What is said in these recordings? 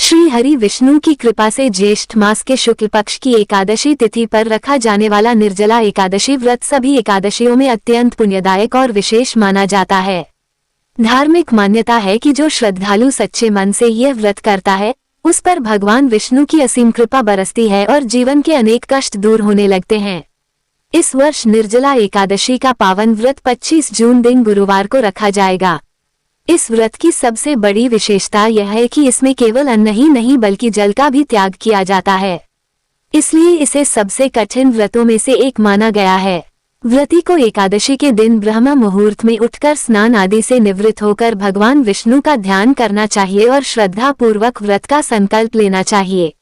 श्री हरि विष्णु की कृपा से ज्येष्ठ मास के शुक्ल पक्ष की एकादशी तिथि पर रखा जाने वाला निर्जला एकादशी व्रत सभी एकादशियों में अत्यंत पुण्यदायक और विशेष माना जाता है। धार्मिक मान्यता है कि जो श्रद्धालु सच्चे मन से यह व्रत करता है उस पर भगवान विष्णु की असीम कृपा बरसती है और जीवन के अनेक कष्ट दूर होने लगते हैं। इस वर्ष निर्जला एकादशी का पावन व्रत 25 जून दिन गुरुवार को रखा जाएगा। इस व्रत की सबसे बड़ी विशेषता यह है कि इसमें केवल अन्न ही नहीं बल्कि जल का भी त्याग किया जाता है, इसलिए इसे सबसे कठिन व्रतों में से एक माना गया है। व्रती को एकादशी के दिन ब्रह्म मुहूर्त में उठकर स्नान आदि से निवृत्त होकर भगवान विष्णु का ध्यान करना चाहिए और श्रद्धा पूर्वक व्रत का संकल्प लेना चाहिए।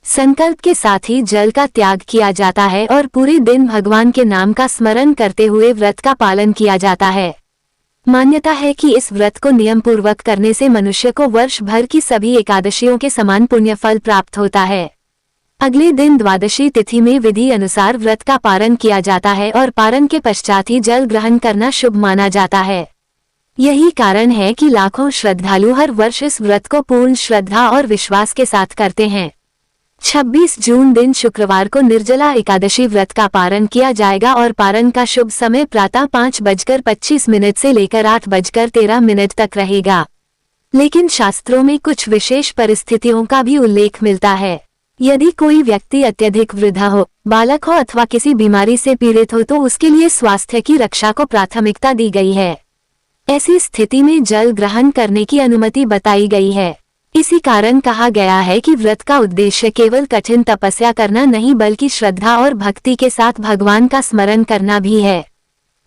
संकल्प के साथ ही जल का त्याग किया जाता है और पूरे दिन भगवान के नाम का स्मरण करते हुए व्रत का पालन किया जाता है। मान्यता है कि इस व्रत को नियम पूर्वक करने से मनुष्य को वर्ष भर की सभी एकादशियों के समान पुण्य फल प्राप्त होता है। अगले दिन द्वादशी तिथि में विधि अनुसार व्रत का पारण किया जाता है और पारण के पश्चात ही जल ग्रहण करना शुभ माना जाता है। यही कारण है कि लाखों श्रद्धालु हर वर्ष इस व्रत को पूर्ण श्रद्धा और विश्वास के साथ करते हैं। 26 जून दिन शुक्रवार को निर्जला एकादशी व्रत का पारण किया जाएगा और पारण का शुभ समय प्रातः 5:25 से लेकर 8:13 तक रहेगा। लेकिन शास्त्रों में कुछ विशेष परिस्थितियों का भी उल्लेख मिलता है। यदि कोई व्यक्ति अत्यधिक वृद्ध हो, बालक हो अथवा किसी बीमारी से पीड़ित हो तो उसके लिए स्वास्थ्य की रक्षा को प्राथमिकता दी गई है। ऐसी स्थिति में जल ग्रहण करने की अनुमति बताई गई है। इसी कारण कहा गया है कि व्रत का उद्देश्य केवल कठिन तपस्या करना नहीं बल्कि श्रद्धा और भक्ति के साथ भगवान का स्मरण करना भी है।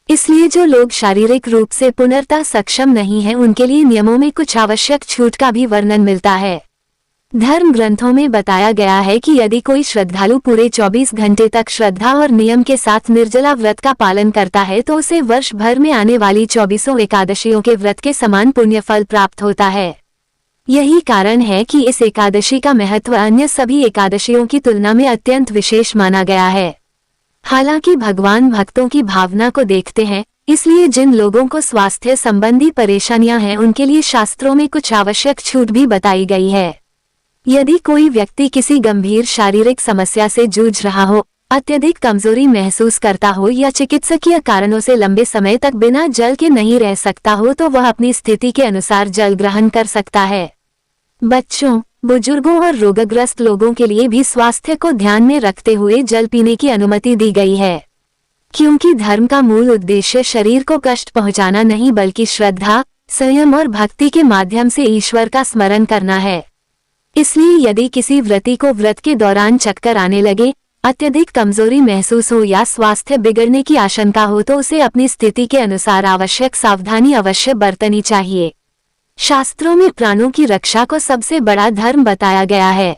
इसलिए जो लोग शारीरिक रूप से पूर्णतः सक्षम नहीं हैं उनके लिए नियमों में कुछ आवश्यक छूट का भी वर्णन मिलता है। धर्म ग्रंथों में बताया गया है कि यदि कोई श्रद्धालु पूरे 24 घंटे तक श्रद्धा और नियम के साथ निर्जला व्रत का पालन करता है तो उसे वर्ष भर में आने वाली 24 एकादशियों के व्रत के समान पुण्य फल प्राप्त होता है। यही कारण है कि इस एकादशी का महत्व अन्य सभी एकादशियों की तुलना में अत्यंत विशेष माना गया है। हालांकि भगवान भक्तों की भावना को देखते हैं, इसलिए जिन लोगों को स्वास्थ्य संबंधी परेशानियां हैं उनके लिए शास्त्रों में कुछ आवश्यक छूट भी बताई गई है। यदि कोई व्यक्ति किसी गंभीर शारीरिक समस्या से जूझ रहा हो, अत्यधिक कमजोरी महसूस करता हो या चिकित्सकीय कारणों से लंबे समय तक बिना जल के नहीं रह सकता हो तो वह अपनी स्थिति के अनुसार जल ग्रहण कर सकता है। बच्चों, बुजुर्गों और रोगग्रस्त लोगों के लिए भी स्वास्थ्य को ध्यान में रखते हुए जल पीने की अनुमति दी गई है, क्योंकि धर्म का मूल उद्देश्य शरीर को कष्ट पहुंचाना नहीं बल्कि श्रद्धा, संयम और भक्ति के माध्यम से ईश्वर का स्मरण करना है। इसलिए यदि किसी व्रती को व्रत के दौरान चक्कर आने लगे, अत्यधिक कमजोरी महसूस हो या स्वास्थ्य बिगड़ने की आशंका हो तो उसे अपनी स्थिति के अनुसार आवश्यक सावधानी अवश्य बरतनी चाहिए। शास्त्रों में प्राणों की रक्षा को सबसे बड़ा धर्म बताया गया है।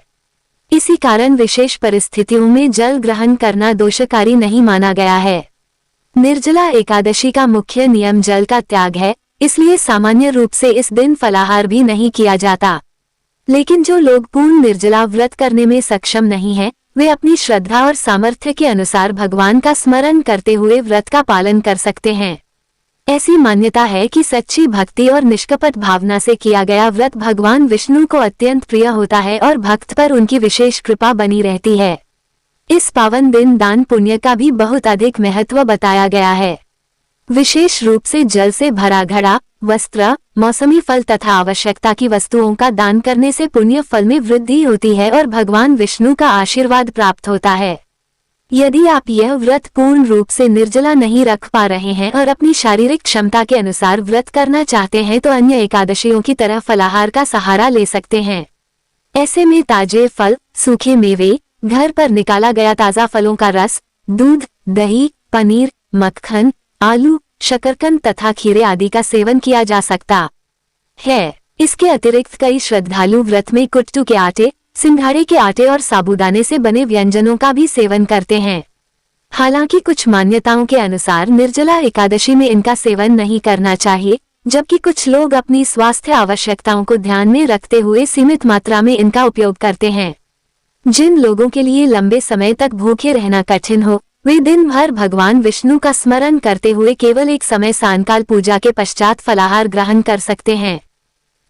इसी कारण विशेष परिस्थितियों में जल ग्रहण करना दोषकारी नहीं माना गया है। निर्जला एकादशी का मुख्य नियम जल का त्याग है, इसलिए सामान्य रूप से इस दिन फलाहार भी नहीं किया जाता। लेकिन जो लोग पूर्ण निर्जला व्रत करने में सक्षम नहीं हैं, वे अपनी श्रद्धा और सामर्थ्य के अनुसार भगवान का स्मरण करते हुए व्रत का पालन कर सकते हैं। ऐसी मान्यता है कि सच्ची भक्ति और निष्कपट भावना से किया गया व्रत भगवान विष्णु को अत्यंत प्रिय होता है और भक्त पर उनकी विशेष कृपा बनी रहती है। इस पावन दिन दान पुण्य का भी बहुत अधिक महत्व बताया गया है। विशेष रूप से जल से भरा घड़ा, वस्त्र, मौसमी फल तथा आवश्यकता की वस्तुओं का दान करने से पुण्य फल में वृद्धि होती है और भगवान विष्णु का आशीर्वाद प्राप्त होता है। यदि आप यह व्रत पूर्ण रूप से निर्जला नहीं रख पा रहे हैं और अपनी शारीरिक क्षमता के अनुसार व्रत करना चाहते हैं तो अन्य एकादशियों की तरह फलाहार का सहारा ले सकते हैं। ऐसे में ताजे फल, सूखे मेवे, घर पर निकाला गया ताजा फलों का रस, दूध, दही, पनीर, मक्खन, आलू, शकरकंद तथा खीरे आदि का सेवन किया जा सकता है। इसके अतिरिक्त कई श्रद्धालु व्रत में कुट्टू के आटे, सिंघाड़े के आटे और साबूदाने से बने व्यंजनों का भी सेवन करते हैं। हालांकि कुछ मान्यताओं के अनुसार निर्जला एकादशी में इनका सेवन नहीं करना चाहिए, जबकि कुछ लोग अपनी स्वास्थ्य आवश्यकताओं को ध्यान में रखते हुए सीमित मात्रा में इनका उपयोग करते हैं। जिन लोगों के लिए लंबे समय तक भूखे रहना कठिन हो, वे दिन भर भगवान विष्णु का स्मरण करते हुए केवल एक समय सायंकाल पूजा के पश्चात फलाहार ग्रहण कर सकते हैं।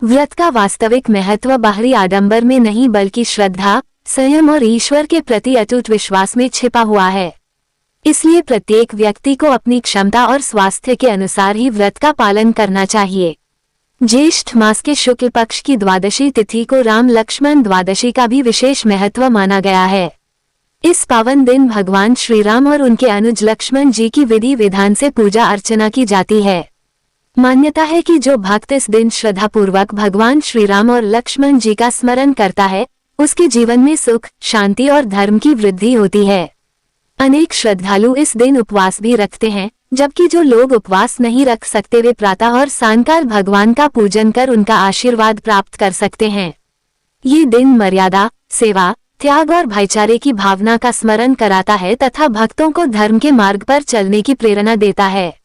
व्रत का वास्तविक महत्व बाहरी आडंबर में नहीं बल्कि श्रद्धा, संयम और ईश्वर के प्रति अटूट विश्वास में छिपा हुआ है। इसलिए प्रत्येक व्यक्ति को अपनी क्षमता और स्वास्थ्य के अनुसार ही व्रत का पालन करना चाहिए। ज्येष्ठ मास के शुक्ल पक्ष की द्वादशी तिथि को राम लक्ष्मण द्वादशी का भी विशेष महत्व माना गया है। इस पावन दिन भगवान श्री राम और उनके अनुज लक्ष्मण जी की विधि विधान से पूजा अर्चना की जाती है। मान्यता है कि जो भक्त इस दिन श्रद्धापूर्वक भगवान श्री राम और लक्ष्मण जी का स्मरण करता है, उसके जीवन में सुख, शांति और धर्म की वृद्धि होती है। अनेक श्रद्धालु इस दिन उपवास भी रखते हैं, जबकि जो लोग उपवास नहीं रख सकते वे प्रातः और सायंकाल भगवान का पूजन कर उनका आशीर्वाद प्राप्त कर सकते हैं। ये दिन मर्यादा, सेवा, त्याग और भाईचारे की भावना का स्मरण कराता है तथा भक्तों को धर्म के मार्ग पर चलने की प्रेरणा देता है।